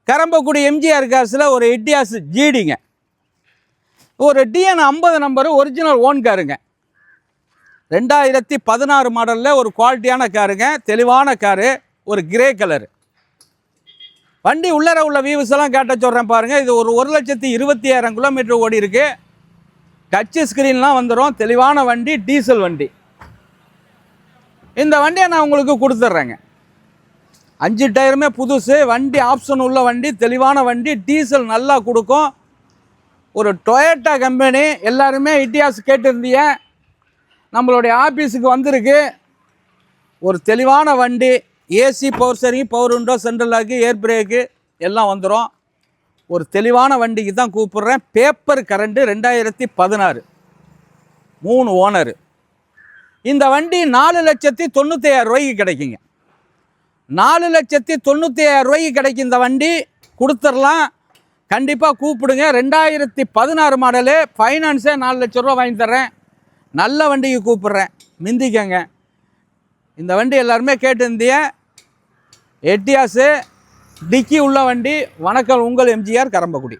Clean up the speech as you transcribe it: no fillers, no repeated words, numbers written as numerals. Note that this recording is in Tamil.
கரம்பக்குடி எம்ஜிஆர் காசில் ஒரு எட்டியாஸ் ஜிடிங்க, ஒரு டிஎன் 50 நம்பரு, ஒரிஜினல் ஓன் காருங்க. 2016 மாடலில் ஒரு குவாலிட்டியான காருங்க, தெளிவான காரு, ஒரு கிரே கலரு வண்டி. உள்ளர உள்ள வியூஸ் எல்லாம் கேட்ட சொல்கிறேன் பாருங்கள். இது ஒரு 1,20,000 கிலோமீட்டர் ஓடி இருக்கு. டச்சு ஸ்க்ரீன்லாம் வந்துடும். தெளிவான வண்டி, டீசல் வண்டி. இந்த வண்டியை நான் உங்களுக்கு கொடுத்துட்றேங்க. 5 டயருமே புதுசு வண்டி, ஆப்ஷன் உள்ள வண்டி, தெளிவான வண்டி, டீசல் நல்லா கொடுக்கும். ஒரு டொயோட்டா கம்பெனி. எல்லாருமே இட்டியாஸ் கேட்டிருந்தீங்க, நம்மளுடைய ஆஃபீஸுக்கு வந்திருக்கு. ஒரு தெளிவான வண்டி, AC, power steering, power window, central lock, air brake எல்லாம் வந்துடும். ஒரு தெளிவான வண்டிக்கு தான் கூப்பிட்றேன். Paper current, 2016, 3 owner. இந்த வண்டி 4,90,000 ரூபாய்க்கு கிடைக்குங்க. 4,90,000 ரூபாய்க்கு கிடைக்கும் இந்த வண்டி. கொடுத்துடலாம், கண்டிப்பாக கூப்பிடுங்க. 2016 மாடலு, ஃபைனான்ஸே 4 லட்ச ரூபா வாங்கி தர்றேன். நல்ல வண்டிக்கு கூப்பிட்றேன், மிந்திக்கங்க. இந்த வண்டி எல்லாருமே கேட்டிருந்தீங்க. எட்டியாஸு டிக்கி உள்ள வண்டி. வணக்கம், உங்கள் எம்ஜிஆர், கரம்பக்குடி.